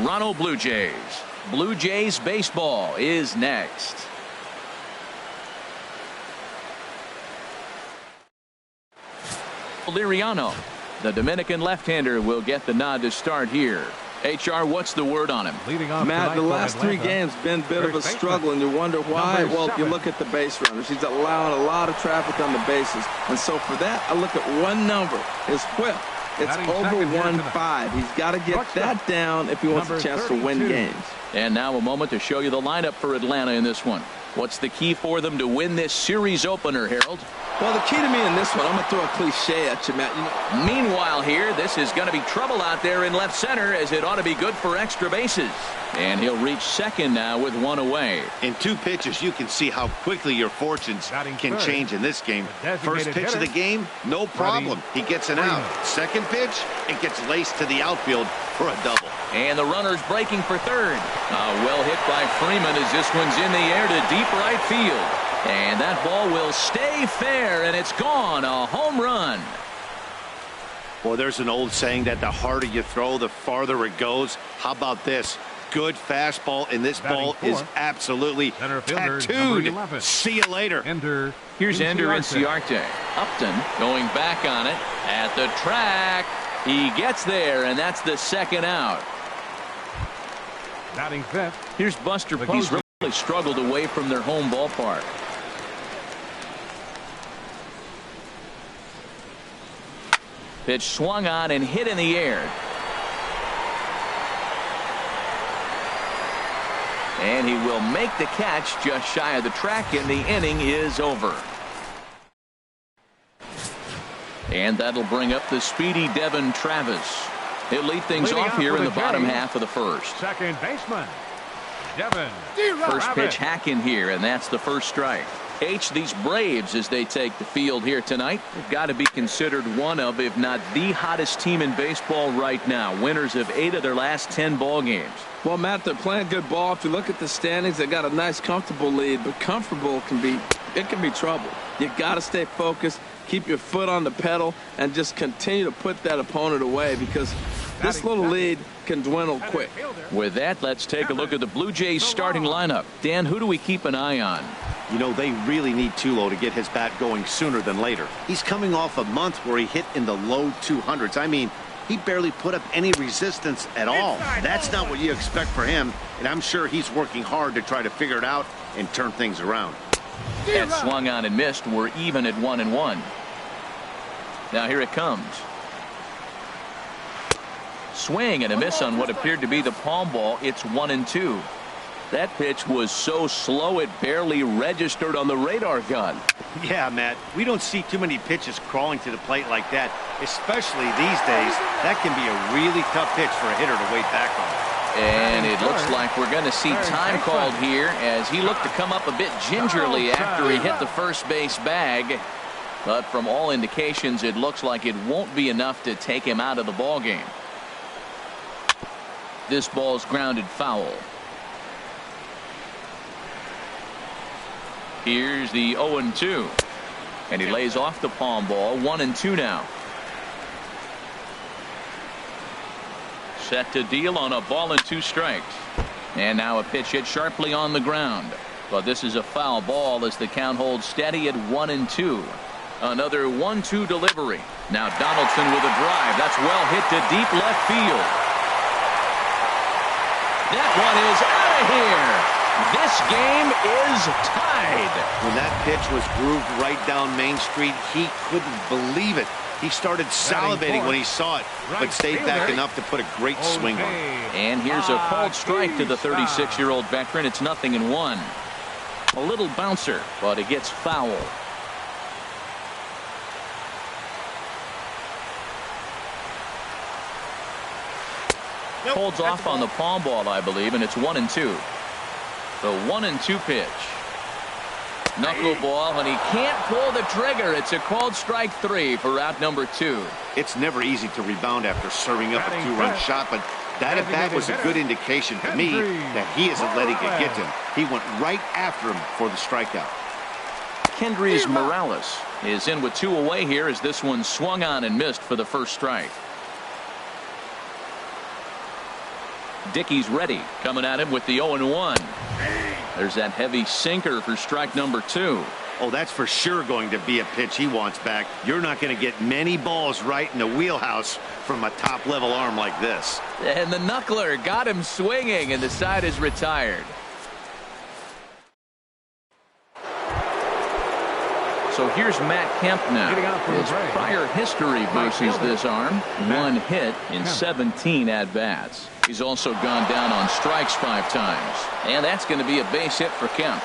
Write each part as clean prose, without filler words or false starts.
Toronto Blue Jays. Blue Jays baseball is next. Liriano, the Dominican left-hander, will get the nod to start here. HR, what's the word on him? Matt, the last 3 games been a bit of a struggle, and you wonder why. Well, you look at the base runners. He's allowing a lot of traffic on the bases. And so for that, I look at one number, his whip. It's over 1.5. He's got to get that down if he wants a chance to win games. And now a moment to show you the lineup for Atlanta in this one. What's the key for them to win this series opener, Harold? Well, the key to me in this one, I'm going to throw a cliche at you, Matt. Meanwhile here, this is going to be trouble out there in left center, as it ought to be good for extra bases. And he'll reach second now with 1 away. In 2 pitches, you can see how quickly your fortunes can change in this game. First pitch of the game, no problem. He gets an out. Second pitch, it gets laced to the outfield for a double. And the runner's breaking for third. Well hit by Freeman as this one's in the air to deep right field. And that ball will stay fair, and it's gone. A home run. Well, there's an old saying that the harder you throw, the farther it goes. How about this? Good fastball, and this ball is absolutely tattooed. See you later. Here's Ender Inciarte. Upton going back on it at the track. He gets there, and that's the second out. Here's Buster Posey. Really struggled away from their home ballpark. Pitch swung on and hit in the air. And he will make the catch just shy of the track, and the inning is over. And that'll bring up the speedy Devin Travis. He'll lead things off here in the bottom half of the first. Second baseman, Devin. First pitch hack in here, and that's the first strike. These Braves, as they take the field here tonight, have got to be considered one of, if not the hottest team in baseball right now. Winners of 8 of their last 10 ball games. Well, Matt, they're playing good ball. If you look at the standings, they got a nice, comfortable lead, but comfortable can be trouble. You got to stay focused, keep your foot on the pedal, and just continue to put that opponent away, because this little lead can dwindle quick. With that, let's take a look at the Blue Jays starting lineup. Dan, who do we keep an eye on? You know, they really need Tulo to get his bat going sooner than later. He's coming off a month where he hit in the low 200s. I mean, he barely put up any resistance at all. That's not what you expect for him, and I'm sure he's working hard to try to figure it out and turn things around. That swung on and missed. We're even at 1-1. Now here it comes. Swing and a miss on what appeared to be the palm ball. It's 1-2. That pitch was so slow it barely registered on the radar gun. Yeah, Matt, we don't see too many pitches crawling to the plate like that, especially these days. That can be a really tough pitch for a hitter to wait back on. And it looks like we're going to see time called here, as he looked to come up a bit gingerly after he hit the first base bag. But from all indications, it looks like it won't be enough to take him out of the ball game. This ball's grounded foul. Here's the 0-2. And he lays off the palm ball. 1-2 now. Set to deal on a ball and 2 strikes. And now a pitch hit sharply on the ground. But this is a foul ball as the count holds steady at 1-2. Another 1-2 delivery. Now Donaldson with a drive. That's well hit to deep left field. That one is out of here. This game is tied. When that pitch was grooved right down Main Street, he couldn't believe it. He started salivating when he saw it, but stayed back enough to put a great swing on it. And here's a called strike to the 36-year-old veteran. It's 0-1. A little bouncer, but it gets foul. Holds off on the palm ball, I believe, and it's 1-2. The 1-2 pitch. Knuckleball, and he can't pull the trigger. It's a called strike 3 for out number 2. It's never easy to rebound after serving up a 2-run shot, but that at bat was a good indication to me that he isn't letting it get him. He went right after him for the strikeout. Kendrys Morales is in with 2 away here as this one swung on and missed for the first strike. Dickey's ready, coming at him with the 0-1. There's that heavy sinker for strike number 2. Oh, that's for sure going to be a pitch he wants back. You're not going to get many balls right in the wheelhouse from a top-level arm like this. And the knuckler got him swinging, and the side is retired. So here's Matt Kemp now. His prior history versus this arm: 1 hit in 17 at-bats. He's also gone down on strikes 5 times. And that's going to be a base hit for Kemp.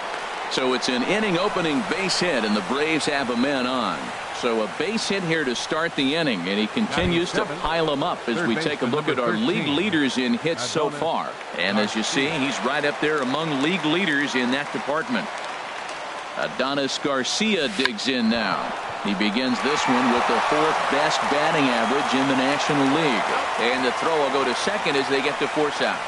So it's an inning-opening base hit, and the Braves have a man on. So a base hit here to start the inning, and he continues to pile them up as we take a look at our league leaders in hits so far. And as you see, he's right up there among league leaders in that department. Adonis Garcia digs in now. He begins this one with the 4th best batting average in the National League. And the throw will go to second as they get to force out.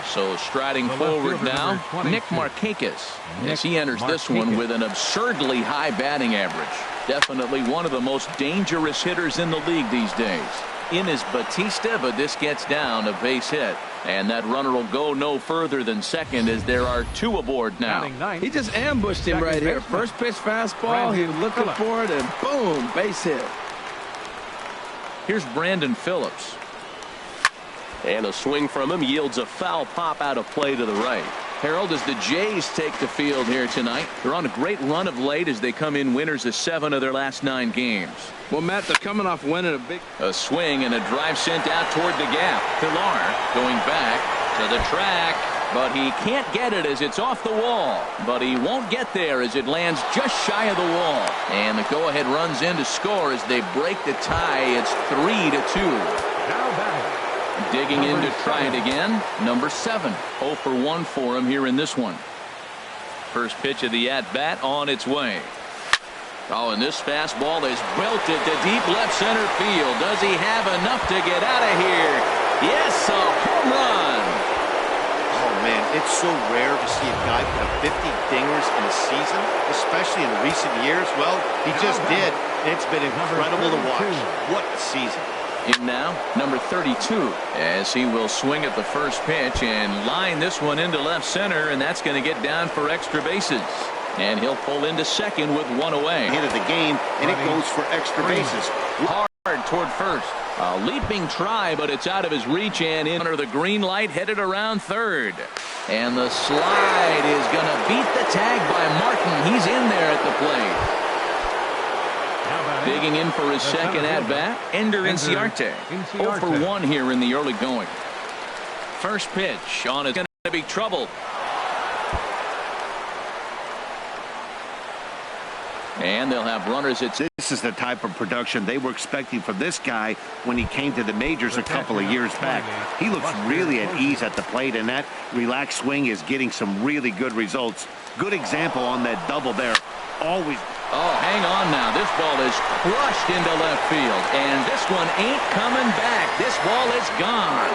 So striding forward now, Nick Markakis, as he enters this one with an absurdly high batting average. Definitely one of the most dangerous hitters in the league these days. In is Batista, but this gets down a base hit. And that runner will go no further than second as there are 2 aboard now. He just ambushed him right here. First pitch fastball, he was looking for it, and boom, base hit. Here's Brandon Phillips. And a swing from him yields a foul pop out of play to the right. Harold, as the Jays take the field here tonight, they're on a great run of late as they come in winners of 7 of their last 9 games. Well, Matt, they're coming off winning a swing and a drive sent out toward the gap. Pilar going back to the track, but he can't get it as it's off the wall. But he won't get there as it lands just shy of the wall. And the go-ahead runs in to score as they break the tie. It's 3-2. Now batting. Digging in to try it again. Number 7. 0 for 1 for him here in this one. First pitch of the at-bat on its way. Oh, and this fastball is belted to deep left center field. Does he have enough to get out of here? Yes, a home run. Oh, man, it's so rare to see a guy put up 50 dingers in a season, especially in recent years. Well, he just did. It's been incredible to watch. What a season. In now, number 32, as he will swing at the first pitch and line this one into left center, and that's going to get down for extra bases. And he'll pull into second with 1 away. Hit of the game, and it goes for extra bases. Hard toward first. A leaping try, but it's out of his reach and in under the green light, headed around third. And the slide is going to beat the tag by Martin. He's in there at the plate. Digging in for his second at-bat, Ender Inciarte. 0 for 1 here in the early going. First pitch on it's going to be trouble. And they'll have runners at. This is the type of production they were expecting from this guy when he came to the majors a couple of years back. He looks really at ease at the plate, and that relaxed swing is getting some really good results. Good example on that double there. Always. Oh, hang on now. This ball is crushed into left field, and this one ain't coming back. This ball is gone.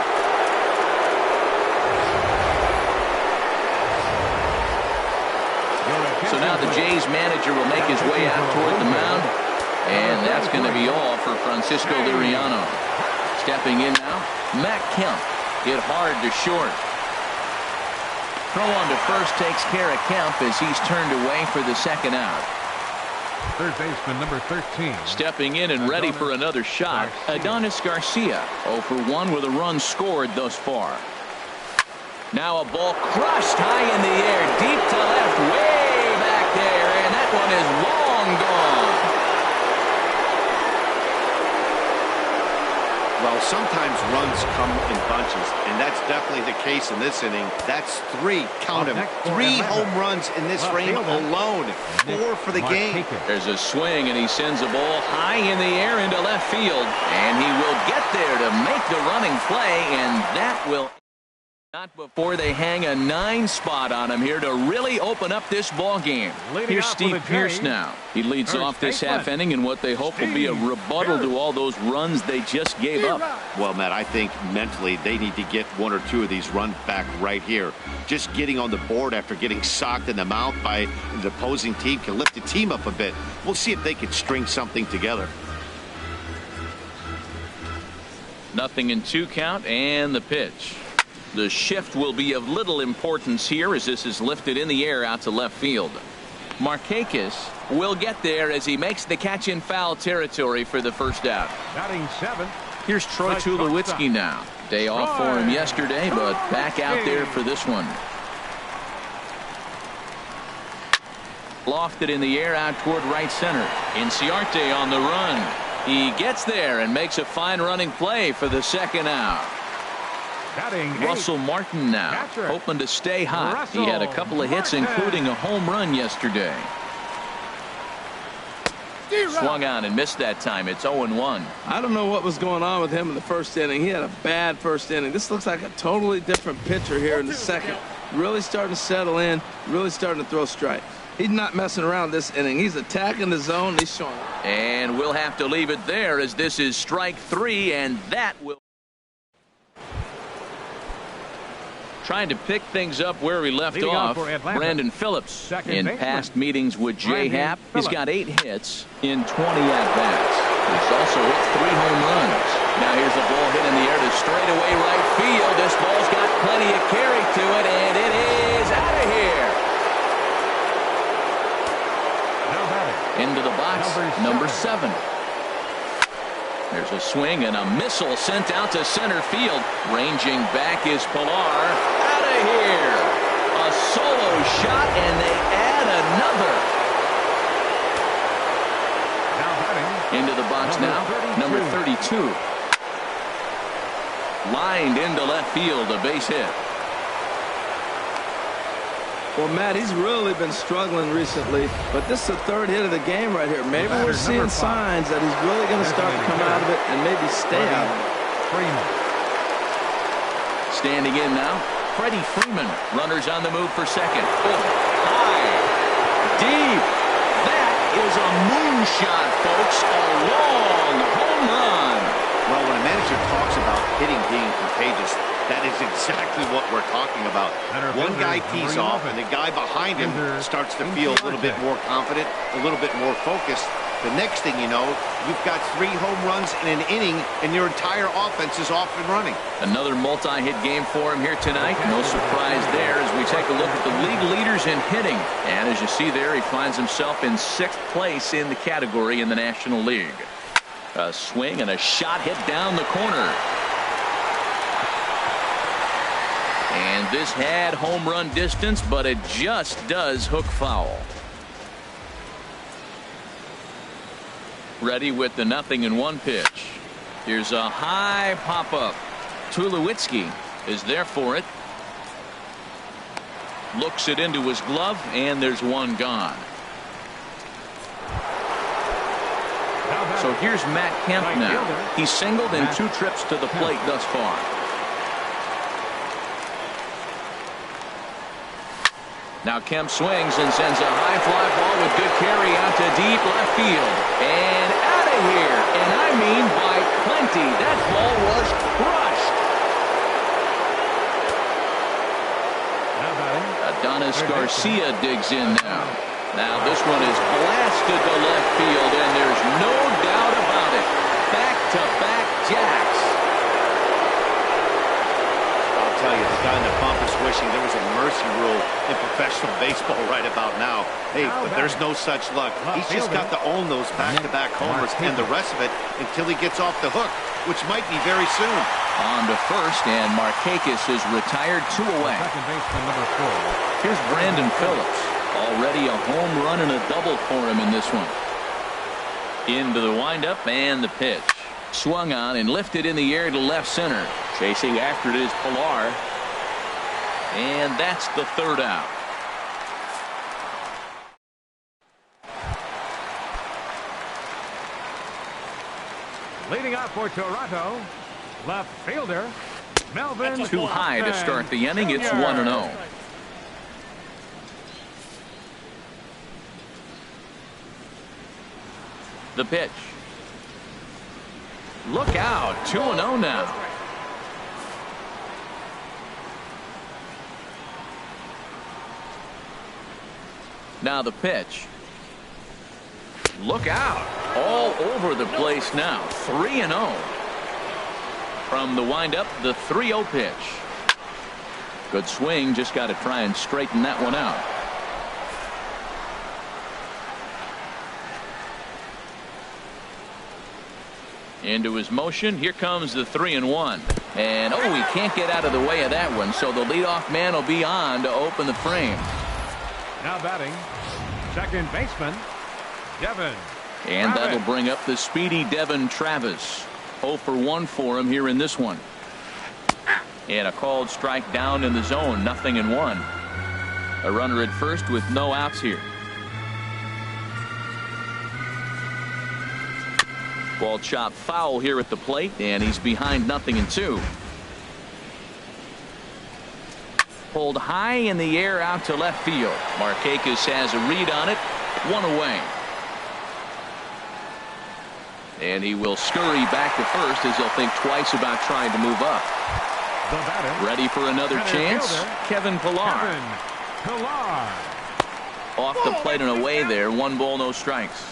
So now the Jays manager will make his way out toward the mound, and that's going to be all for Francisco Liriano. Stepping in now, Matt Kemp hit hard to short. Throw on to first takes care of Kemp as he's turned away for the second out. Third baseman number 13. Stepping in and ready for another shot, Adonis Garcia. 0 for 1 with a run scored thus far. Now a ball crushed high in the air, deep to left, way back there, and that one is long gone. Well, sometimes runs come in bunches, and that's definitely the case in this inning. That's 3, count them, 3 home runs in this frame alone. 4 for the game. There's a swing, and he sends a ball high in the air into left field, and he will get there to make the running play, and that will not before they hang a 9 spot on him here to really open up this ball game. Here's Steve Pearce now. He leads off this half inning in what they hope will be a rebuttal to all those runs they just gave up. Well, Matt, I think mentally they need to get 1 or 2 of these runs back right here. Just getting on the board after getting socked in the mouth by the opposing team can lift the team up a bit. We'll see if they can string something together. 0-2 count, and the pitch. The shift will be of little importance here as this is lifted in the air out to left field. Markakis will get there as he makes the catch in foul territory for the first out. Batting 7th. Here's Troy Tulowitzki now. Day off for him yesterday, but back out there for this one. Lofted in the air out toward right center. Inciarte on the run. He gets there and makes a fine running play for the second out. Russell Martin now, hoping to stay hot. He had a couple of hits, including a home run yesterday. Swung on and missed that time. It's 0-1. I don't know what was going on with him in the first inning. He had a bad first inning. This looks like a totally different pitcher here in the second. Really starting to settle in, really starting to throw strikes. He's not messing around this inning. He's attacking the zone. He's showing it. And we'll have to leave it there as this is strike 3, and that will. Trying to pick things up where we left off, Brandon Phillips. In past meetings with J-Happ, he's got 8 hits in 20 at-bats. He's also hit 3 home runs. Now here's a ball hit in the air to straightaway right field. This ball's got plenty of carry to it, and it is out of here. Into the box, number 7. There's a swing and a missile sent out to center field. Ranging back is Pilar. Out of here. A solo shot, and they add another. Into the box now, number 32. Lined into left field, a base hit. Well, Matt, he's really been struggling recently, but this is the 3rd hit of the game right here. Maybe we're seeing signs that he's really going to start to come out of it and maybe stay out of it. Standing in now, Freddie Freeman. Runners on the move for second. Oh, high, deep. That is a moonshot, folks. A long home run. Well, when a manager talks about hitting being contagious, that is exactly what we're talking about. One guy tees off, and the guy behind him starts to feel a little bit more confident, a little bit more focused. The next thing you know, you've got 3 home runs in an inning, and your entire offense is off and running. Another multi-hit game for him here tonight. No surprise there as we take a look at the league leaders in hitting. And as you see there, he finds himself in 6th place in the category in the National League. A swing and a shot hit down the corner. And this had home run distance, but it just does hook foul. Ready with the 0-1 pitch. Here's a high pop-up. Tulowitzki is there for it. Looks it into his glove, and there's one gone. So here's Matt Kemp now. He's singled in 2 trips to the plate thus far. Now Kemp swings and sends a high fly ball with good carry out to deep left field. And out of here. And I mean by plenty. That ball was crushed. Adonis Garcia digs in now. Now this one is blasted to left field, and there's no doubt about it. Back-to-back jacks. I'll tell you, the guy in the bump is wishing there was a mercy rule in professional baseball right about now. Hey, but there's no such luck. He's just got to own those back-to-back homers and the rest of it until he gets off the hook, which might be very soon. On to first, and Markakis is retired 2 away. Second baseman, number 4. Here's Brandon Phillips. Already a home run and a double for him in this one. Into the windup and the pitch. Swung on and lifted in the air to left center. Chasing after it is Pilar. And that's the 3rd out. Leading off for Toronto, left fielder Melvin. Too high to start the inning. It's 1-0. The pitch. Look out. 2-0 now. Now the pitch. Look out. All over the place now. 3-0. From the windup, the 3-0 pitch. Good swing, just got to try and straighten that one out. Into his motion. Here comes the 3-1. And oh, he can't get out of the way of that one. So the leadoff man will be on to open the frame. Now batting, second baseman, Devin. And Travis. that'll bring up the speedy Devin Travis. 0 for 1 for him here in this one. And a called strike down in the zone. 0-1. A runner at first with no outs here. Ball chopped foul here at the plate, and he's behind 0-2. Pulled high in the air out to left field. Markakis has a read on it. 1 away. And he will scurry back to first as he'll think twice about trying to move up. The batter. Ready for another chance. Fielder, Kevin Pillar. Kevin Pillar. Off the plate and away there. 1 ball, no strikes.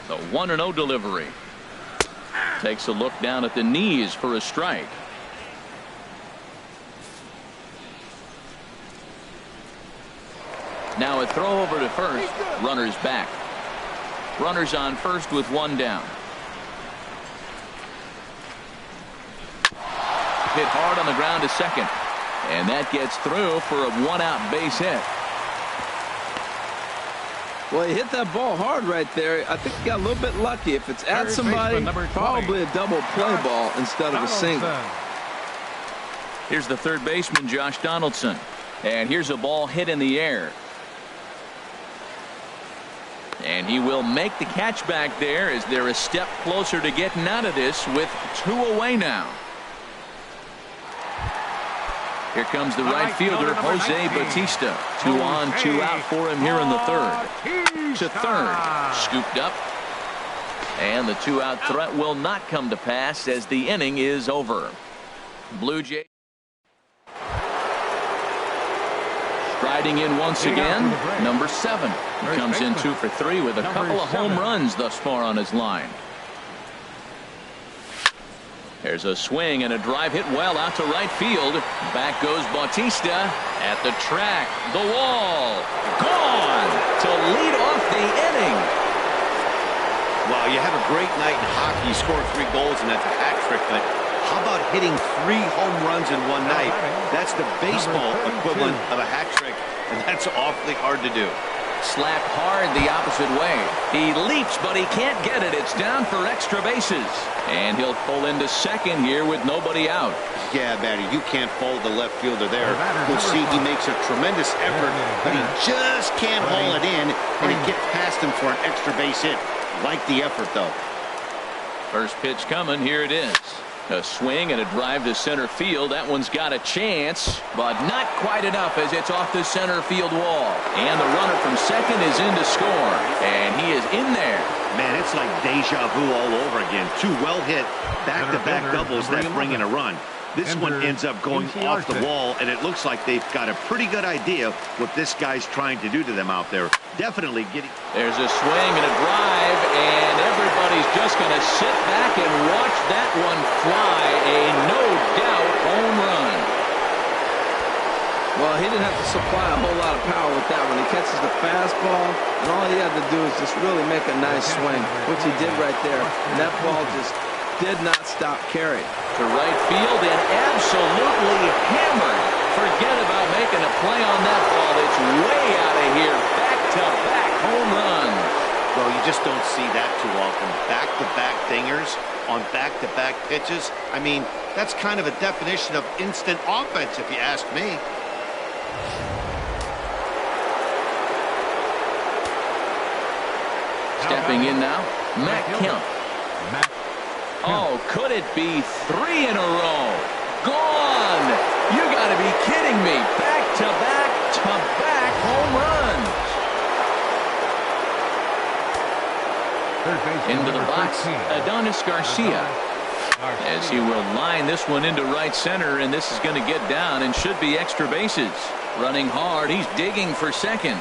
The 1-0 delivery. Takes a look down at the knees for a strike. Now a throw over to first. Runners back. Runners on first with 1 down. Hit hard on the ground to second. And that gets through for a 1-out base hit. Well, he hit that ball hard right there. I think he got a little bit lucky. If it's at somebody, probably a double play ball instead of a single. Here's the third baseman, Josh Donaldson. And here's a ball hit in the air. And he will make the catch back there as they're a step closer to getting out of this with 2 away now. Here comes the right fielder, Jose Bautista. 2 on, 2 out for him here in the third. To third. Scooped up. And the 2-out threat will not come to pass as the inning is over. Blue Jays striding in once again. Number 7. He comes in 2 for 3 with a couple of home runs thus far on his line. There's a swing and a drive hit well out to right field. Back goes Bautista at the track. The wall. Gone to lead off the inning. Well, you have a great night in hockey. You score 3 goals and that's a hat trick. But how about hitting 3 home runs in one night? That's the baseball equivalent of a hat trick. And that's awfully hard to do. Slapped hard the opposite way. He leaps, but he can't get it. It's down for extra bases. And he'll pull into second here with nobody out. Yeah, Matty, you can't fold the left fielder there. You'll see he makes a tremendous effort, but he just can't haul it in, and it gets past him for an extra base hit. Like the effort, though. First pitch coming. Here it is. A swing and a drive to center field. That one's got a chance, but not quite enough as it's off the center field wall. And the runner from second is in to score. And he is in there. Man, it's like deja vu all over again. 2 well-hit back-to-back doubles that bring in a run. This one ends up going off the wall, and it looks like they've got a pretty good idea what this guy's trying to do to them out there. Definitely getting... There's a swing and a drive, and everybody's just going to sit back and watch that one fly. A no-doubt home run. Well, he didn't have to supply a whole lot of power with that one. He catches the fastball, and all he had to do is just really make a nice swing, which he did right there. And that ball just did not stop carrying. To right field and absolutely hammered. Forget about making a play on that ball. It's way out of here. Back-to-back home runs. Well, you just don't see that too often. Back-to-back dingers on back-to-back pitches. I mean, that's kind of a definition of instant offense, if you ask me. Stepping in now, Matt Kemp. Oh, could it be 3 in a row? Gone! You got to be kidding me. Back-to-back home runs. Into the box, Adonis Garcia. As he will line this one into right center, and this is going to get down and should be extra bases. Running hard, he's digging for second.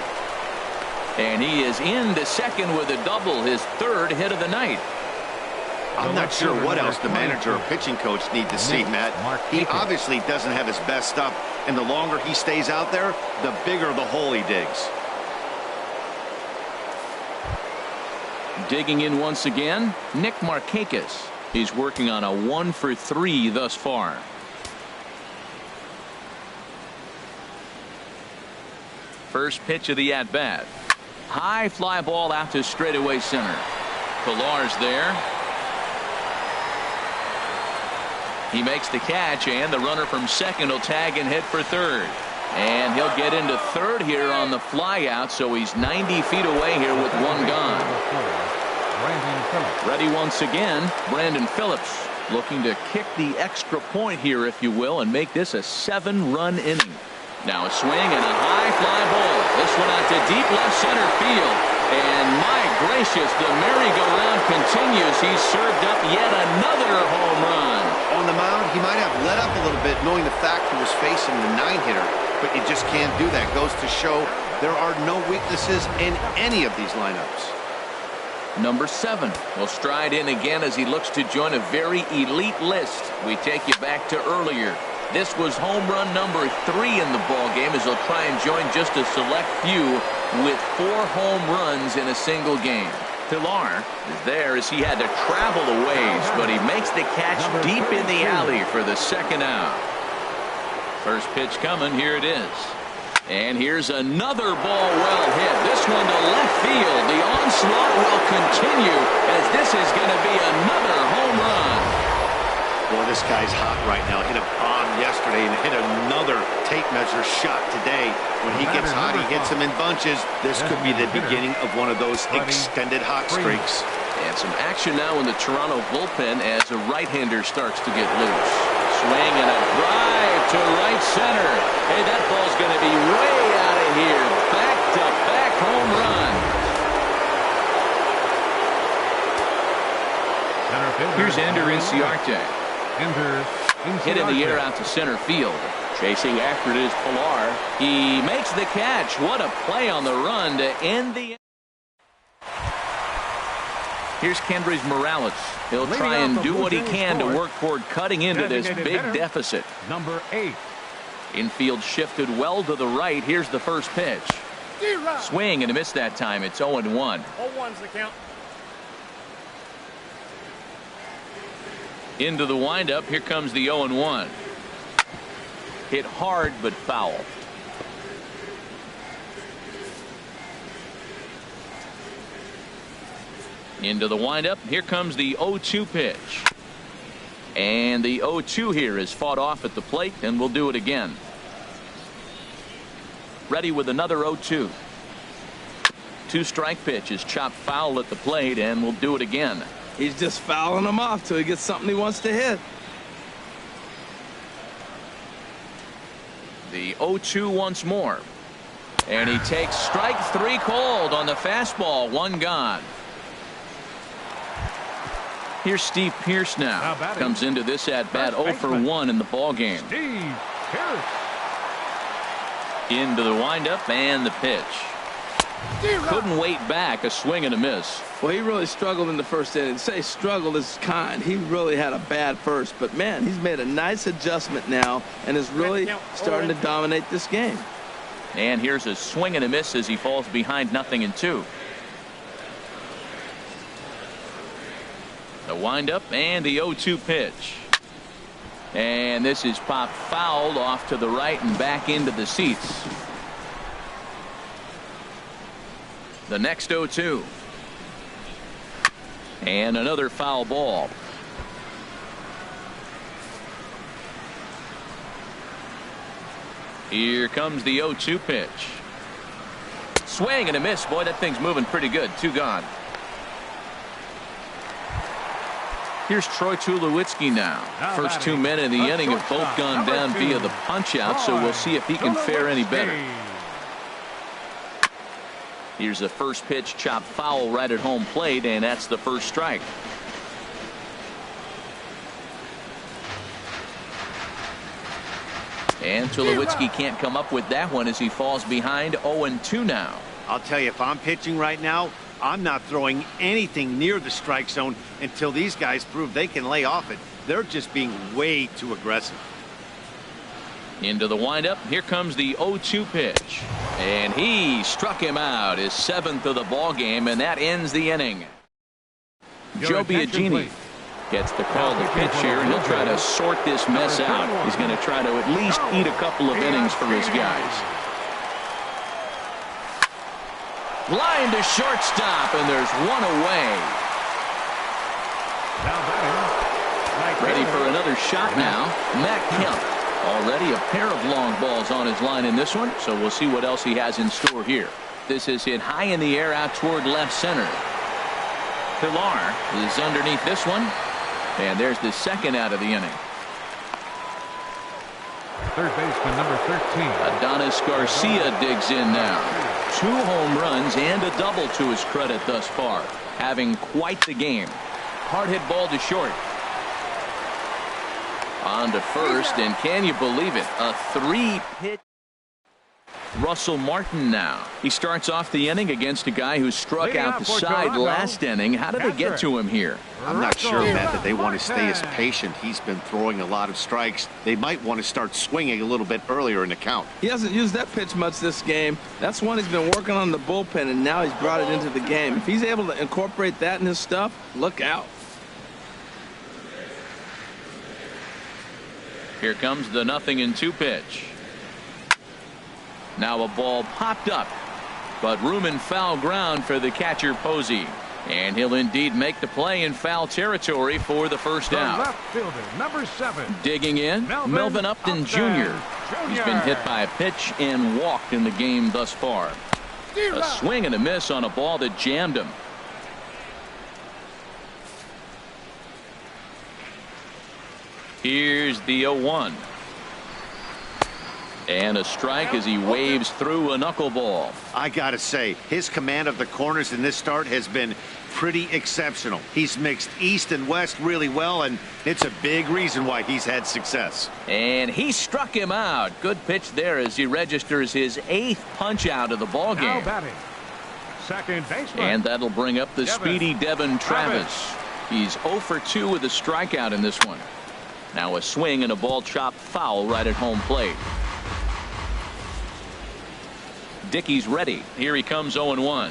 And he is into second with a double, his 3rd hit of the night. I'm not sure what else the manager or pitching coach need to see, Matt. He obviously doesn't have his best stuff, and the longer he stays out there, the bigger the hole he digs. Digging in once again, Nick Markakis. He's working on a 1-for-3 thus far. First pitch of the at-bat. High fly ball out to straightaway center. Pilar's there. He makes the catch, and the runner from second will tag and hit for third. And he'll get into third here on the fly out, so he's 90 feet away here with one gone. Ready once again, Brandon Phillips looking to kick the extra point here, if you will, and make this a 7-run inning. Now a swing and a high fly ball. This one out to deep left center field. And my gracious, the merry-go-round continues. He's served up yet another home run. On the mound, he might have let up a little bit knowing the fact he was facing the 9-hitter, but you just can't do that. Goes to show there are no weaknesses in any of these lineups. Number 7 will stride in again as he looks to join a very elite list. We take you back to earlier. This was home run number 3 in the ball game as he'll try and join just a select few with 4 home runs in a single game. Pilar is there as he had to travel a ways, but he makes the catch deep in the alley for the second out. First pitch coming. Here it is. And here's another ball well hit. This one to left field. The onslaught will continue as this is going to be another home run. Boy, this guy's hot right now. Hit a bomb yesterday and hit another tape measure shot today. When he gets hot, he hits them in bunches. This could be the beginning of one of those extended hot streaks. And some action now in the Toronto bullpen as a right-hander starts to get loose. Swing and a drive to right center. Hey, that ball's going to be way out of here. Back-to-back home run. Here's Ender Inciarte. Hit in the air out to center field. Chasing after it is Pilar. He makes the catch. What a play on the run to end the. Here's Kendrys Morales. He'll try and do what he can to work toward cutting into this big deficit. Number 8. Infield shifted well to the right. Here's the first pitch. Swing and a miss that time. It's 0-1. 0-1's the count. Into the windup. Here comes the 0-1. Hit hard but foul. Into the windup. Here comes the 0-2 pitch. And the 0-2 here is fought off at the plate, and we'll do it again. Ready with another 0-2. 2-strike pitch is chopped foul at the plate, and we'll do it again. He's just fouling them off till he gets something he wants to hit. The 0-2 once more. And he takes strike 3 called on the fastball. 1 gone. Here's Steve Pearce now. Comes into this at bat 0-for-1 in the ball game. Steve Pearce. Into the windup and the pitch. Couldn't wait back. A swing and a miss. Well, he really struggled in the first inning. Say struggled is kind. He really had a bad first, but man, he's made a nice adjustment now and is really starting to dominate this game. And here's a swing and a miss as he falls behind 0-2. The windup and the 0-2 pitch. And this is popped fouled off to the right and back into the seats. The next 0-2. And another foul ball. Here comes the 0-2 pitch. Swing and a miss. Boy, that thing's moving pretty good. 2 gone. Here's Troy Tulowitzki now. First 2 men in the inning have both gone down via the punch out, so we'll see if he can fare any better. Here's the first pitch chopped foul right at home plate, and that's the first strike. And Tulowitzki can't come up with that one as he falls behind 0-2 now. I'll tell you, if I'm pitching right now, I'm not throwing anything near the strike zone until these guys prove they can lay off it. They're just being way too aggressive. Into the windup. Here comes the 0-2 pitch. And he struck him out, his 7th of the ball game, and that ends the inning. Joe Biagini gets the call to pitch here, and he'll try to sort this mess out. He's going to try to at least eat a couple of innings for his guys. Line to shortstop, and there's one away. Ready for another shot now. Matt Kemp. Already a pair of long balls on his line in this one, so we'll see what else he has in store here. This is hit high in the air out toward left center. Pilar is underneath this one, and there's the second out of the inning. Third baseman number 13. Adonis Garcia digs in now. 2 home runs and a double to his credit thus far, having quite the game. Hard hit ball to short. On to first, and can you believe it? A 3-pitch. Russell Martin now. He starts off the inning against a guy who struck out the side last inning. How did they get to him here? I'm not sure, Matt, that they want to stay as patient. He's been throwing a lot of strikes. They might want to start swinging a little bit earlier in the count. He hasn't used that pitch much this game. That's one he's been working on the bullpen, and now he's brought it into the game. If he's able to incorporate that in his stuff, look out. Here comes the 0-2 pitch. Now a ball popped up, but room and foul ground for the catcher Posey. And he'll indeed make the play in foul territory for the first out. Left fielder, number 7. Digging in, Melvin Upton Jr. He's been hit by a pitch and walked in the game thus far. A swing and a miss on a ball that jammed him. Here's the 0-1. And a strike as he waves through a knuckleball. I gotta say, his command of the corners in this start has been pretty exceptional. He's mixed east and west really well, and it's a big reason why he's had success. And he struck him out. Good pitch there as he registers his 8th punch out of the ball game. Now batting, second baseman. And that'll bring up the speedy Devin Travis. He's 0 for 2 with a strikeout in this one. Now a swing and a ball chopped foul right at home plate. Dickey's ready. Here he comes 0-1.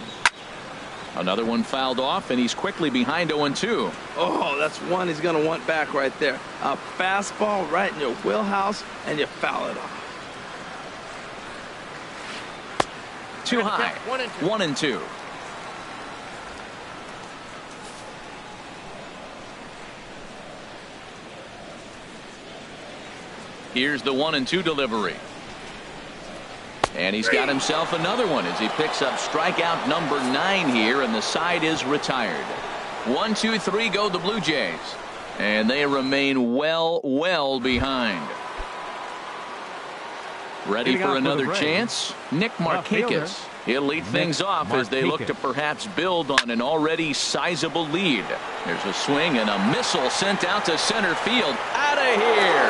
Another one fouled off, and he's quickly behind 0-2. Oh, that's one he's going to want back right there. A fastball right in your wheelhouse, and you foul it off. Too high. 1-2. Here's the 1-2 delivery. And he's got himself another one as he picks up strikeout number 9 here, and the side is retired. 1, 2, 3 go the Blue Jays. And they remain well behind. Ready for another chance? Nick Markakis. He'll lead things off as they look to perhaps build on an already sizable lead. There's a swing and a missile sent out to center field. Out of here.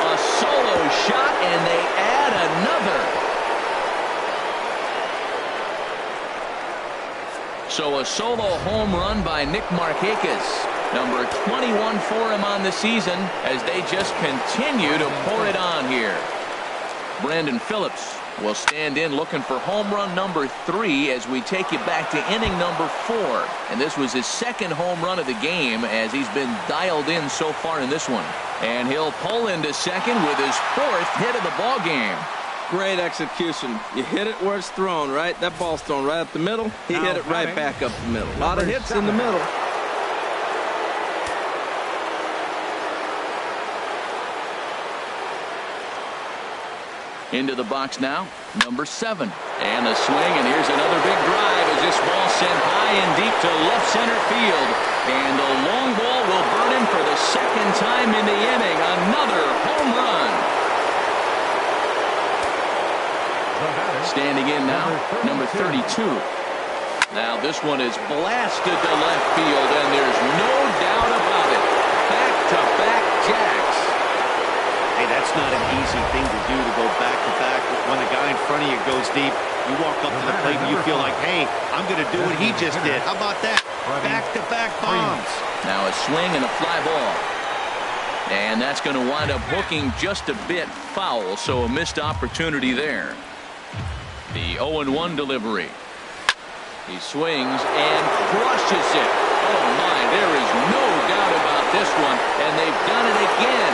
A solo shot, and they add another. So a solo home run by Nick Markakis. Number 21 for him on the season as they just continue to pour it on here. Brandon Phillips will stand in looking for home run number 3 as we take you back to inning number 4. And this was his 2nd home run of the game as he's been dialed in so far in this one. And he'll pull into second with his 4th hit of the ball game. Great execution. You hit it where it's thrown, right? That ball's thrown right up the middle. He hit it right back up the middle. A lot of hits in the middle. Into the box now, number 7. And a swing, and here's another big drive as this ball sent high and deep to left center field. And the long ball will burn him for the 2nd time in the inning. Another home run. Standing in now, number 32. Now this one is blasted to left field, and there's no doubt about it. Back-to-back jacks. Hey, that's It's not an easy thing to do to go back-to-back. When the guy in front of you goes deep, you walk up to the plate and you feel like, hey, I'm going to do what he just did. How about that? Back-to-back bombs. Now a swing and a fly ball. And that's going to wind up hooking just a bit foul, so a missed opportunity there. The 0-1 delivery. He swings and crushes it. Oh, my, there is no doubt about this one. And they've done it again.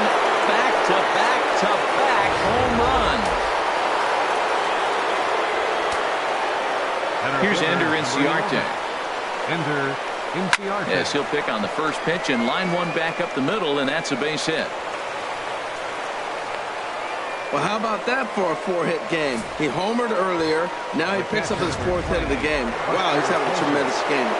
Back-to-back-to-back home run. Here's Ender Inciarte. Ender Inciarte. Yes, he'll pick on the first pitch and line one back up the middle, and that's a base hit. Well, how about that for a 4-hit game? He homered earlier. Now he picks up his 4th hit of the game. Wow, he's having a tremendous game.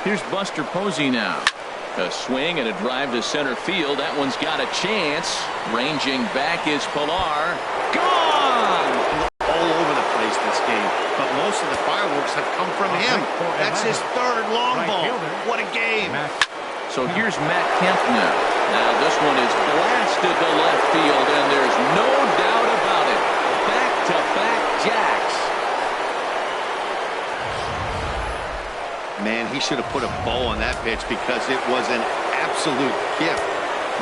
Here's Buster Posey now. A swing and a drive to center field. That one's got a chance. Ranging back is Pilar. Gone! All over the place this game, but most of the fireworks have come from him. That's his 3rd long ball. What a game. So here's Matt Kemp now. Now this one is blasted to left field, and there's no doubt about it. Back-to-back jacks. Man, he should have put a bow on that pitch because it was an absolute gift.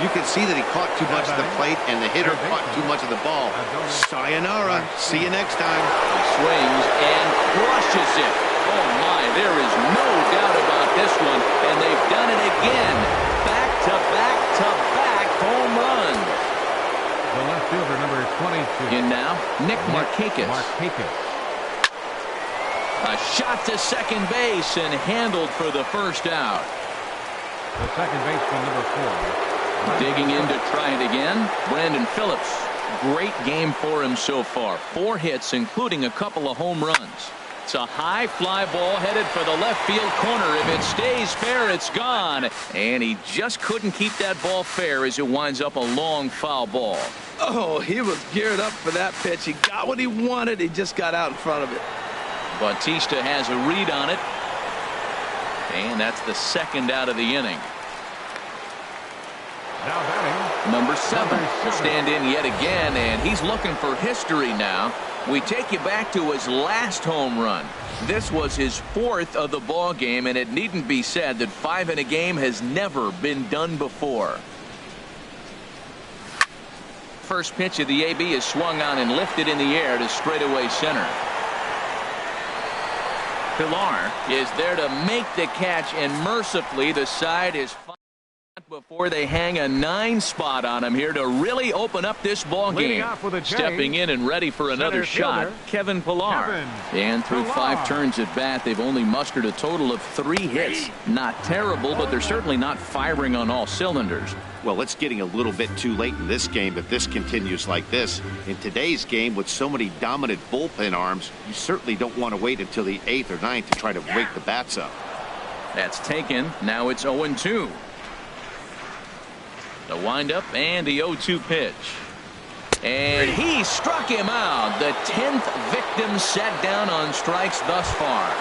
You can see that he caught too much of the plate and the hitter caught too much of the ball. Sayonara. See you next time. He swings and crushes it. Oh, my, there is no doubt about this one, and they've done it again. Back-to-back-to-back home runs. The left fielder, number 22. In now, Nick Markakis. A shot to second base and handled for the first out. The second baseman, number 4. Digging in to try it again, Brandon Phillips. Great game for him so far. 4 hits, including a couple of home runs. It's a high fly ball headed for the left field corner. If it stays fair, it's gone. And he just couldn't keep that ball fair as it winds up a long foul ball. Oh, he was geared up for that pitch. He got what he wanted. He just got out in front of it. Bautista has a read on it. And that's the 2nd out of the inning. Now batting, Number 7 will stand in yet again, and he's looking for history now. We take you back to his last home run. This was his 4th of the ball game, and it needn't be said that 5 in a game has never been done before. First pitch of the AB is swung on and lifted in the air to straightaway center. Pilar is there to make the catch, and mercifully the side is before they hang a 9 spot on him here to really open up this ball game. Stepping in and ready for another shot, Kevin Pilar. And through 5 turns at bat, they've only mustered a total of 3 hits. Not terrible, but they're certainly not firing on all cylinders. Well, it's getting a little bit too late in this game if this continues like this. In today's game, with so many dominant bullpen arms, you certainly don't want to wait until the 8th or 9th to try to wake the bats up. That's taken. Now it's 0-2. The windup and the 0-2 pitch. And he struck him out. The 10th victim set down on strikes thus far.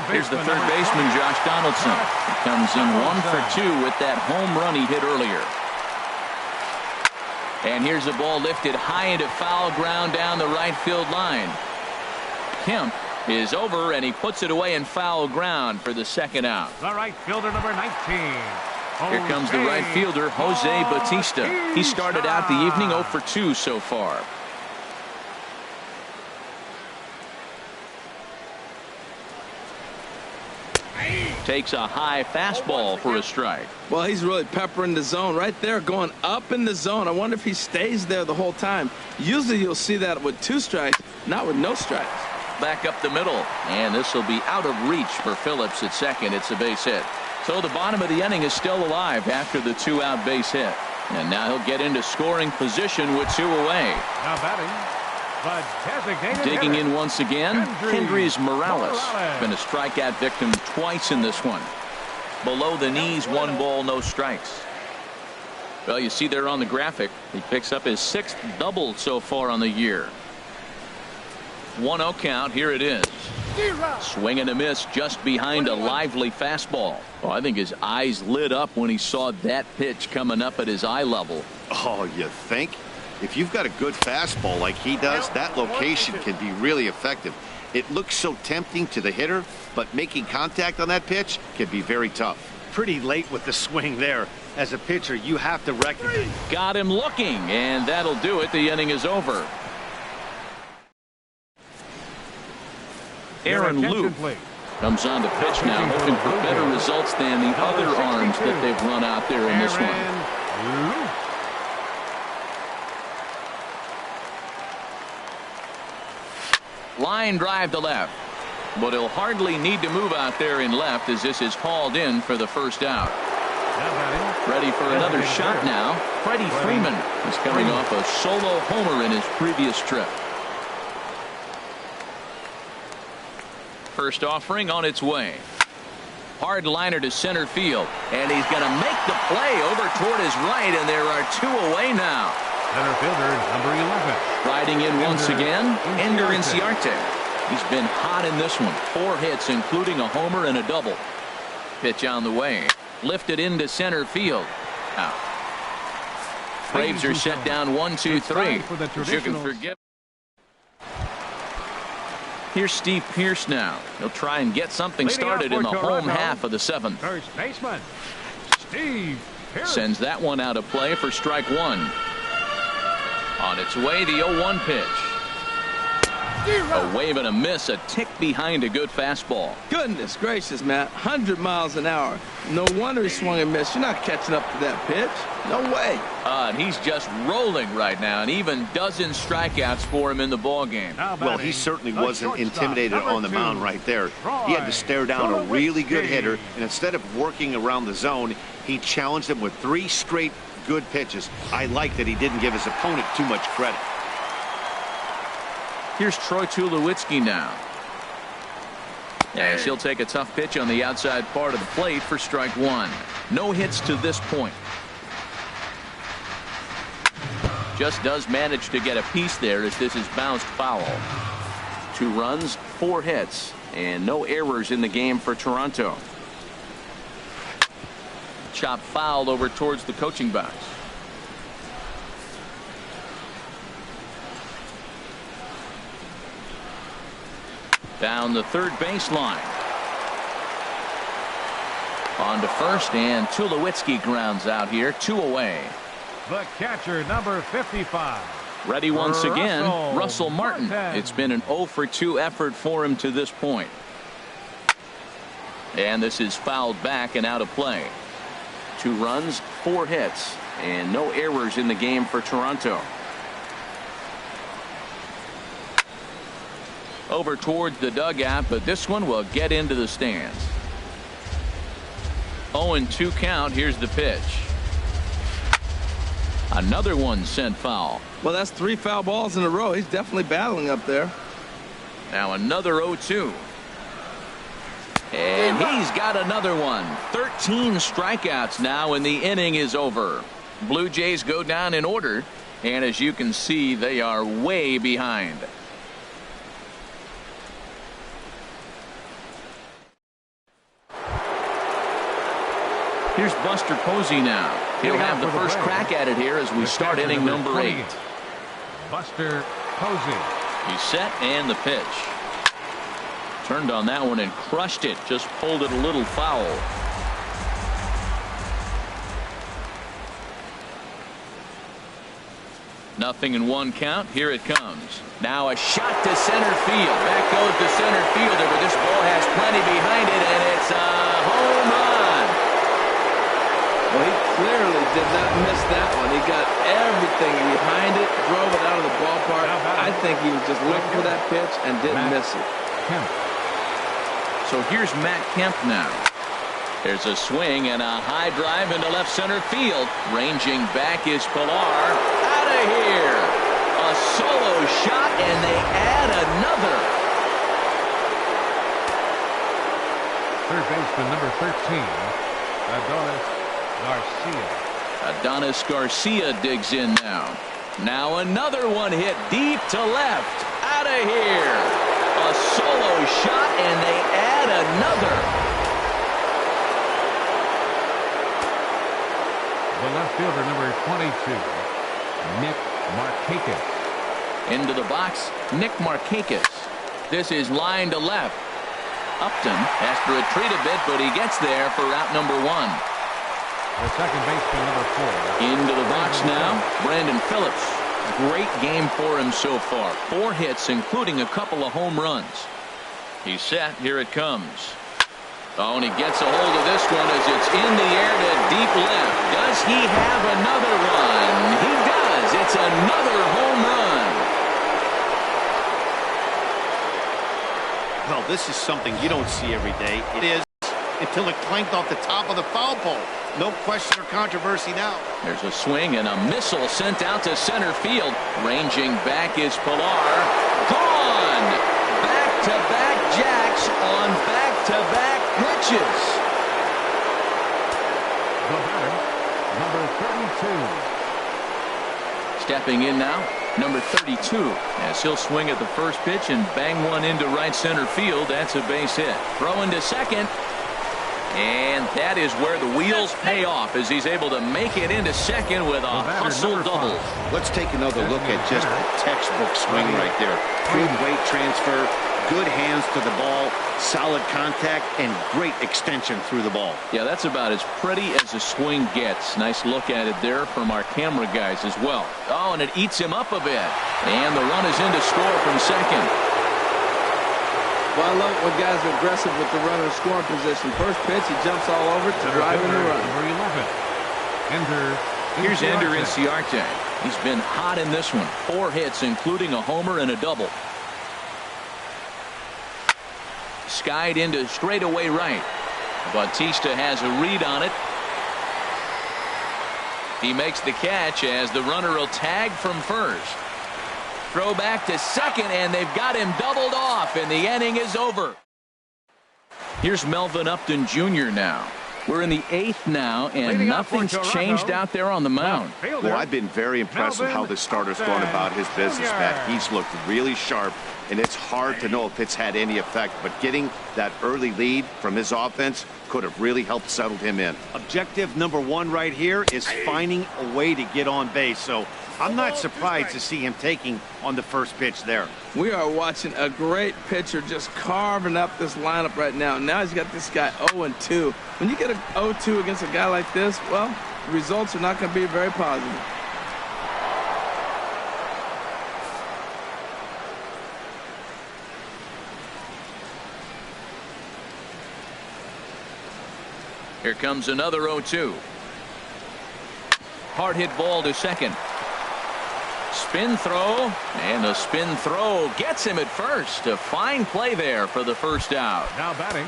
Here's the third baseman, Josh Donaldson. He comes in 1 for 2 with that home run he hit earlier. And here's a ball lifted high into foul ground down the right field line. Kemp is over, and he puts it away in foul ground for the 2nd out. The right fielder, number 19. Here comes the right fielder, Jose Bautista. He started out the evening 0 for 2 so far. Takes a high fastball for a strike. Well, he's really peppering the zone right there, going up in the zone. I wonder if he stays there the whole time. Usually you'll see that with 2 strikes, not with no strikes. Back up the middle, and this will be out of reach for Phillips at second. It's a base hit. So the bottom of the inning is still alive after the 2-out base hit. And now he'll get into scoring position with 2 away. Now batting, the designated digging hitter, in once again, Kendrys Morales. Been a strikeout victim twice in this one. Below the knees, 1 ball, no strikes. Well, you see there on the graphic, he picks up his 6th double so far on the year. 1-0 count. Here it is. Swing and a miss just behind a lively fastball. Oh, I think his eyes lit up when he saw that pitch coming up at his eye level. Oh, you think? If you've got a good fastball like he does, that location can be really effective. It looks so tempting to the hitter, but making contact on that pitch can be very tough. Pretty late with the swing there. As a pitcher, you have to recognize. Got him looking, and that'll do it. The inning is over. Aaron Luke comes on to pitch now, hoping for better results than the other arms that they've run out there in this one. Line drive to left, but he'll hardly need to move out there in left as this is hauled in for the first out. Ready for another shot now. Freddie Freeman is coming off a solo homer in his previous trip. First offering on its way. Hard liner to center field, and he's going to make the play over toward his right, and there are two away now. Center fielder, number 11. Riding in once again, Ender Inciarte. He's been hot in this one. 4 hits, including a homer and a double. Pitch on the way. Lifted into center field. Out. Braves are set down 1-2-3. You can forgive. Here's Steve Pearce now. He'll try and get something started in the home half of the 7th. First baseman, Steve Pearce. Sends that one out of play for strike 1. On its way, the 0-1 pitch. A wave and a miss, a tick behind a good fastball. Goodness gracious, Matt. 100 miles an hour. No wonder he swung and missed. You're not catching up to that pitch. No way. And he's just rolling right now, and even dozen strikeouts for him in the ball game. Well, he certainly wasn't intimidated on the mound right there. He had to stare down a really good hitter, and instead of working around the zone, he challenged him with 3 straight good pitches. I like that he didn't give his opponent too much credit. Here's Troy Tulowitzki now. As he'll take a tough pitch on the outside part of the plate for strike 1. No hits to this point. Just does manage to get a piece there as this is bounced foul. 2 runs, 4 hits, and no errors in the game for Toronto. Chop fouled over towards the coaching box. Down the third baseline. On to first, and Tulowitzki grounds out here. 2 away. The catcher, number 55. Ready once again, Russell Martin. It's been an 0-for-2 effort for him to this point. And this is fouled back and out of play. 2 runs, 4 hits, and no errors in the game for Toronto. Over towards the dugout, but this one will get into the stands. 0-2 count. Here's the pitch. Another one sent foul. Well, that's 3 foul balls in a row. He's definitely battling up there. Now another 0-2. And he's got another one. 13 strikeouts now, and the inning is over. Blue Jays go down in order, and as you can see, they are way behind. Here's Buster Posey now. He'll have the first crack at it here as we start inning number 8. Buster Posey. He's set, and the pitch. Turned on that one and crushed it. Just pulled it a little foul. Nothing in 1 count. Here it comes. Now a shot to center field. Back goes the center fielder, but this ball has plenty behind it, and it's a home run. Well, he clearly did not miss that one. He got everything behind it, drove it out of the ballpark. I think he was just looking for that pitch and didn't miss it. So here's Matt Kemp now. There's a swing and a high drive into left center field. Ranging back is Pilar. Out of here. A solo shot, and they add another. Third baseman, number 13, Adonis Garcia digs in now. Now another one hit deep to left. Out of here. A solo shot, and they add another. The left fielder, number 22, Nick Markakis. Into the box, Nick Markakis. This is line to left. Upton has to retreat a bit, but he gets there for out number 1. The second baseman, number 4. Into the box now, Brandon Phillips. Great game for him so far. 4 hits, including a couple of home runs. He's set. Here it comes. Oh, and he gets a hold of this one as it's in the air to deep left. Does he have another one? He does. It's another home run. Well, this is something you don't see every day. It is until it clanked off the top of the foul pole. No question or controversy now. There's a swing and a missile sent out to center field. Ranging back is Pilar. Gone! Back-to-back jacks on back-to-back pitches. The batter, number 32. Stepping in now, number 32, as he'll swing at the first pitch and bang one into right center field. That's a base hit. Throwing to second. And that is where the wheels pay off as he's able to make it into second with a hustle double. Let's take another look at just a textbook swing right there. Good weight transfer, good hands to the ball, solid contact, and great extension through the ball. Yeah, that's about as pretty as a swing gets. Nice look at it there from our camera guys as well. Oh, and it eats him up a bit. And the run is in to score from second. Well, I love when guys are aggressive with the runner in scoring position. First pitch, he jumps all over to drive in the run. Here's Ender Inciarte. He's been hot in this one. 4 hits, including a homer and a double. Skied into straightaway right. Bautista has a read on it. He makes the catch as the runner will tag from first. Throw back to second, and they've got him doubled off, and the inning is over. Here's Melvin Upton Jr. now. We're in the 8th now, and nothing's changed out there on the mound. Well, I've been very impressed with how the starter's gone about his business, Matt. He's looked really sharp, and it's hard to know if it's had any effect, but getting that early lead from his offense could have really helped settle him in. Objective number 1 right here is finding a way to get on base, so I'm not surprised to see him taking on the first pitch there. We are watching a great pitcher just carving up this lineup right now. Now he's got this guy 0-2. When you get an 0-2 against a guy like this, well, the results are not going to be very positive. Here comes another 0-2. Hard hit ball to second. Spin throw, and the spin throw gets him at first. A fine play there for the first out. Now batting,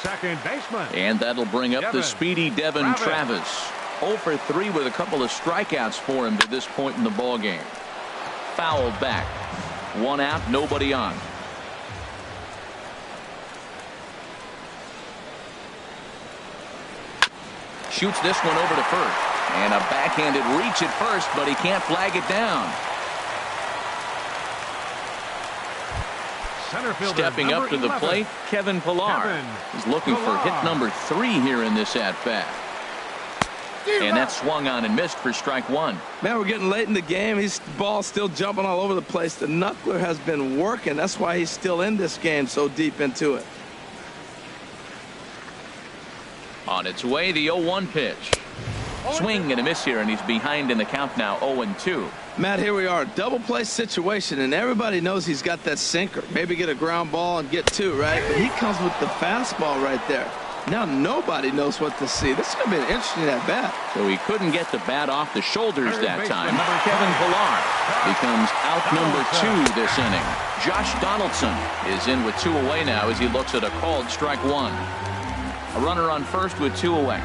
second baseman. And that'll bring up the speedy Devin Travis. 0 for 3 with a couple of strikeouts for him to this point in the ball game. Fouled back. 1 out, nobody on. Shoots this one over to first. And a backhanded reach at first, but he can't flag it down. Stepping up to the plate, Kevin Pilar. He's looking for hit number 3 here in this at-bat. And that swung on and missed for strike 1. Man, we're getting late in the game. His ball's still jumping all over the place. The knuckler has been working. That's why he's still in this game so deep into it. On its way, the 0-1 pitch. Swing and a miss here, and he's behind in the count now, 0-2. Matt, here we are, double play situation, and everybody knows he's got that sinker. Maybe get a ground ball and get 2, right? But he comes with the fastball right there. Now nobody knows what to see. This is going to be an interesting at bat. So he couldn't get the bat off the shoulders that time. Kevin Pilar becomes out number 2 this inning. Josh Donaldson is in with 2 away now as he looks at a called strike 1. A runner on first with 2 away.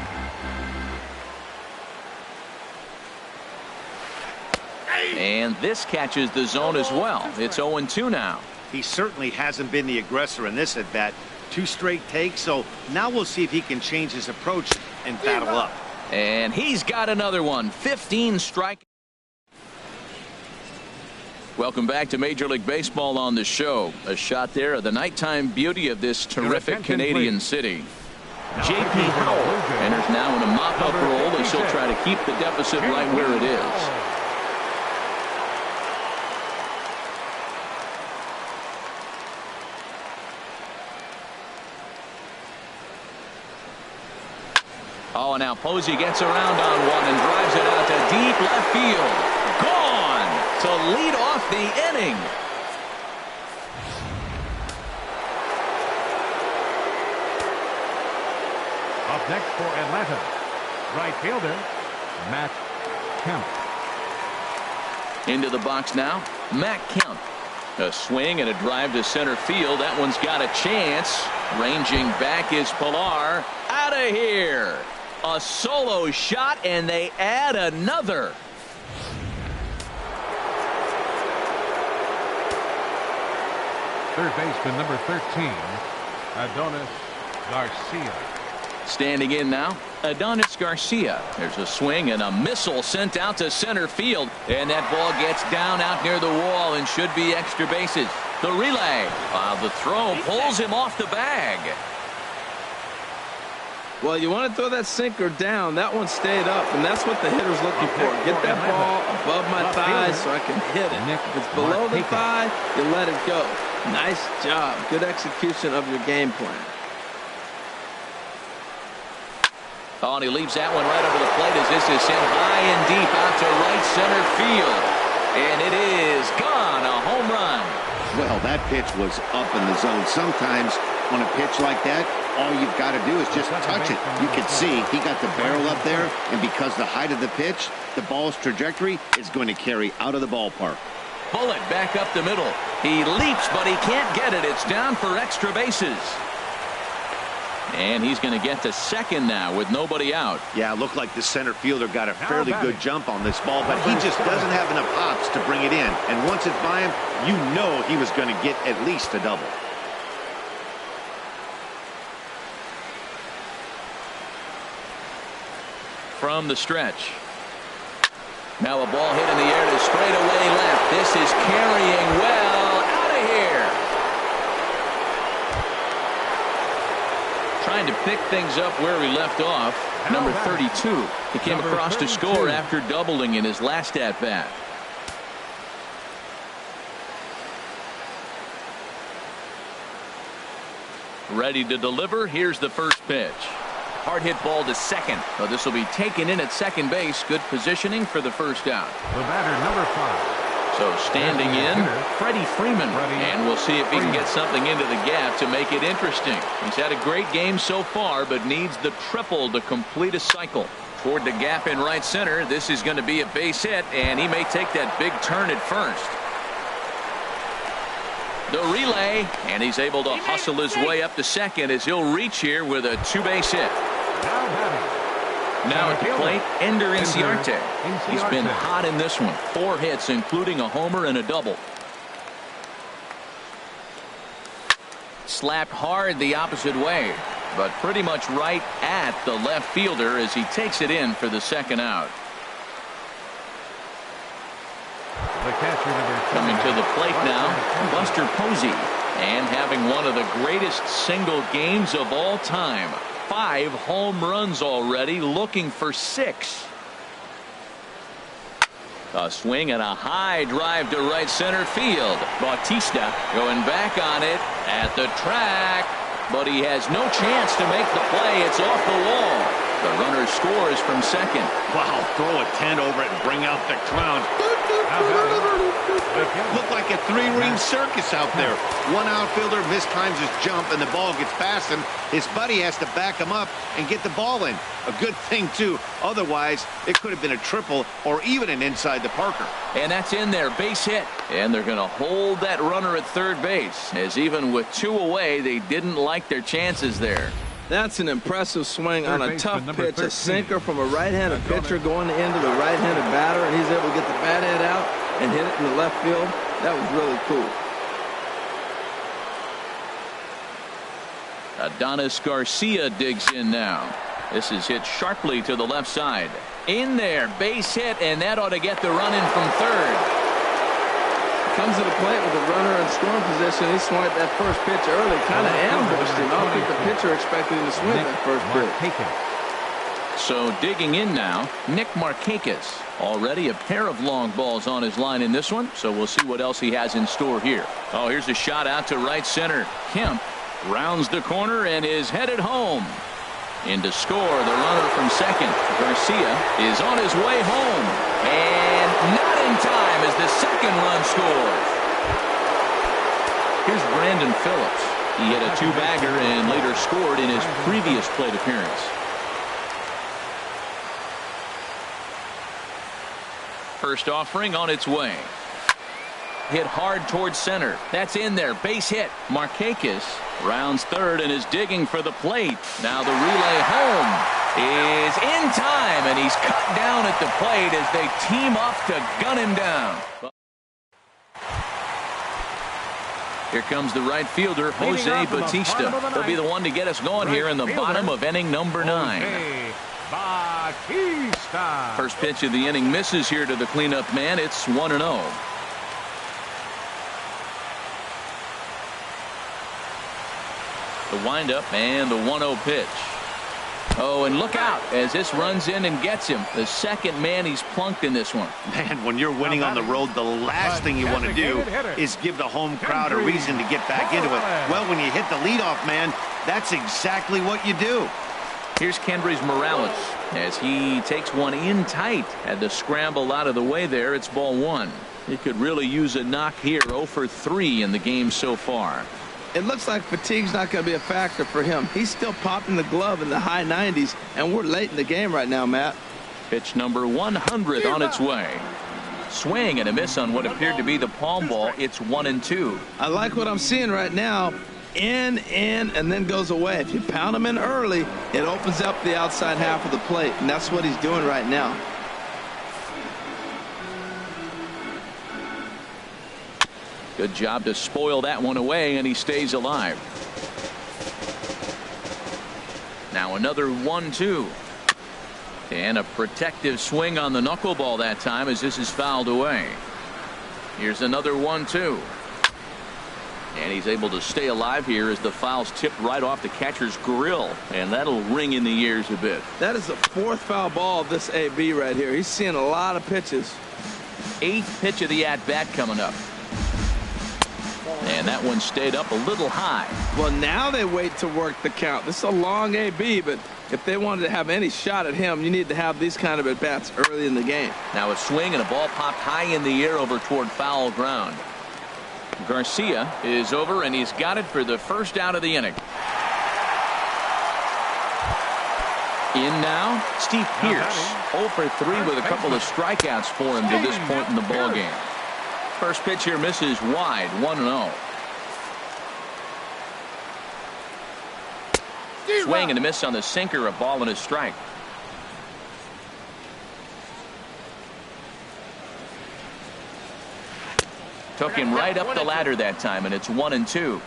And this catches the zone as well. It's 0-2 now. He certainly hasn't been the aggressor in this at bat. 2 straight takes, so now we'll see if he can change his approach and battle up. And he's got another one. 15 strike. Welcome back to Major League Baseball on the show. A shot there of the nighttime beauty of this terrific Canadian city. J.P. Howell enters now in a mop-up role as he'll try to keep the deficit right where it is. Oh, and now Posey gets around on one and drives it out to deep left field. Gone to lead off the inning. Up next for Atlanta, right fielder Matt Kemp. Into the box now, Matt Kemp. A swing and a drive to center field. That one's got a chance. Ranging back is Pilar. Out of here. A solo shot, and they add another. Third baseman number 13, Adonis Garcia. Standing in now, Adonis Garcia. There's a swing and a missile sent out to center field, and that ball gets down out near the wall and should be extra bases. The relay. The throw pulls him off the bag. Well, you want to throw that sinker down. That one stayed up, and that's what the hitter's looking for. Get that ball above my thigh so I can hit it. If it's below the thigh, you let it go. Nice job. Good execution of your game plan. Oh, and he leaves that one right over the plate as this is hit high and deep out to right center field. And it is gone. A home run. Well, that pitch was up in the zone. Sometimes on a pitch like that, all you've got to do is just touch it. You can see he got the barrel up there, and because the height of the pitch, the ball's trajectory is going to carry out of the ballpark. Bullet back up the middle. He leaps, but he can't get it. It's down for extra bases. And he's going to get to second now with nobody out. Yeah, it looked like the center fielder got a fairly good jump on this ball, but he just doesn't have enough hops to bring it in. And once it's by him, you know he was going to get at least a double. From the stretch. Now a ball hit in the air to straightaway left. This is carrying well. Out of here. Trying to pick things up where he left off. Number 32. He came across to score after doubling in his last at bat. Ready to deliver. Here's the first pitch. Hard hit ball to second. Well, this will be taken in at second base. Good positioning for the first out. The batter, number 5. So standing in, Freddie Freeman. And we'll see if he can get something into the gap to make it interesting. He's had a great game so far, but needs the triple to complete a cycle. Toward the gap in right center. This is going to be a base hit, and he may take that big turn at first. The relay, and he's able to hustle his way up to second as he'll reach here with a two-base hit. Now at the plate, Ender Inciarte. He's been hot in this one. 4 hits, including a homer and a double. Slapped hard the opposite way, but pretty much right at the left fielder as he takes it in for the second out. Coming to the plate now, Buster Posey, and having one of the greatest single games of all time. 5 home runs already, looking for 6. A swing and a high drive to right center field. Bautista going back on it at the track, but he has no chance to make the play. It's off the wall. The runner scores from second. Wow, throw a tent over it and bring out the clown. Looked like a 3-ring circus out there. One outfielder mistimes his jump and the ball gets past him. His buddy has to back him up and get the ball in. A good thing too. Otherwise it could have been a triple or even an inside the Parker. And that's in there, base hit. And they're going to hold that runner at third base, as even with 2 away they didn't like their chances there. That's an impressive swing on a tough pitch. A sinker from a right-handed pitcher going into the right-handed batter, and he's able to get the bat head out and hit it in the left field. That was really cool. Adonis Garcia digs in now. This is hit sharply to the left side. In there, base hit, and that ought to get the run in from third. comes to the plate with a runner in scoring position. He swung at that first pitch early, kind of ambushed him. I don't think the pitcher expected him to swing that first pitch. So digging in now, Nick Markakis. Already a pair of long balls on his line in this one, so we'll see what else he has in store here. Oh, here's a shot out to right center. Kemp rounds the corner and is headed home. In to score, the runner from second, Garcia, is on his way home. And not in time as the second run scores. Here's Brandon Phillips. He hit a two-bagger and later scored in his previous plate appearance. First offering on its way. Hit hard towards center. That's in there. Base hit. Markakis rounds third and is digging for the plate. Now the relay home is in time, and he's cut down at the plate as they team up to gun him down. Here comes the right fielder, Jose Bautista. He'll be the one to get us going here in the bottom of inning number 9. Bautista. First pitch of the inning misses here to the cleanup man. It's 1-0. The windup and the 1-0 pitch. Oh, and look out as this runs in and gets him. The second man he's plunked in this one. Man, when you're winning on the road, the last thing you want to do is give the home crowd a reason to get back into it. Well, when you hit the leadoff man, that's exactly what you do. Here's Kendrys Morales as he takes one in tight. Had to scramble out of the way there. It's ball 1. He could really use a knock here. 0 for 3 in the game so far. It looks like fatigue's not going to be a factor for him. He's still popping the glove in the high 90s, and we're late in the game right now, Matt. Pitch number 100 on its way. Swing and a miss on what appeared to be the palm ball. It's 1-2. I like what I'm seeing right now. In, and then goes away. If you pound him in early, it opens up the outside half of the plate, and that's what he's doing right now. Good job to spoil that one away, and he stays alive. Now another 1-2. And a protective swing on the knuckleball that time as this is fouled away. Here's another 1-2. And he's able to stay alive here as the foul's tipped right off the catcher's grill. And that'll ring in the ears a bit. That is the 4th foul ball of this AB right here. He's seeing a lot of pitches. 8th pitch of the at-bat coming up. And that one stayed up a little high. Well, now they wait to work the count. This is a long AB, but if they wanted to have any shot at him, you need to have these kind of at-bats early in the game. Now a swing and a ball popped high in the air over toward foul ground. Garcia is over, and he's got it for the first out of the inning. In now, Steve Pearce. 0 for 3 with a couple of strikeouts for him to this point in the ball game. First pitch here misses wide. 1-0. Swing and a miss on the sinker. A ball and a strike. Took him right up the ladder that time, and it's 1-2.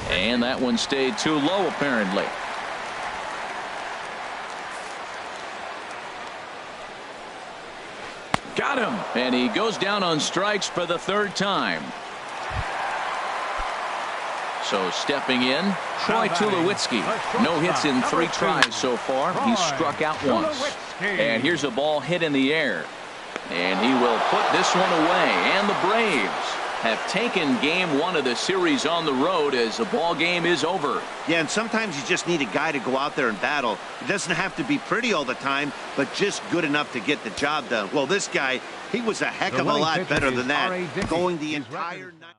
And that one stayed too low, apparently. Got him, and he goes down on strikes for the 3rd time. So stepping in, Troy Tulowitzki. No hits in 3 tries so far. He's struck out once. And here's a ball hit in the air. And he will put this one away. And the Braves have taken game 1 of the series on the road as the ball game is over. Yeah, and sometimes you just need a guy to go out there and battle. It doesn't have to be pretty all the time, but just good enough to get the job done. Well, this guy, he was a heck of a lot better than that, going the entire night.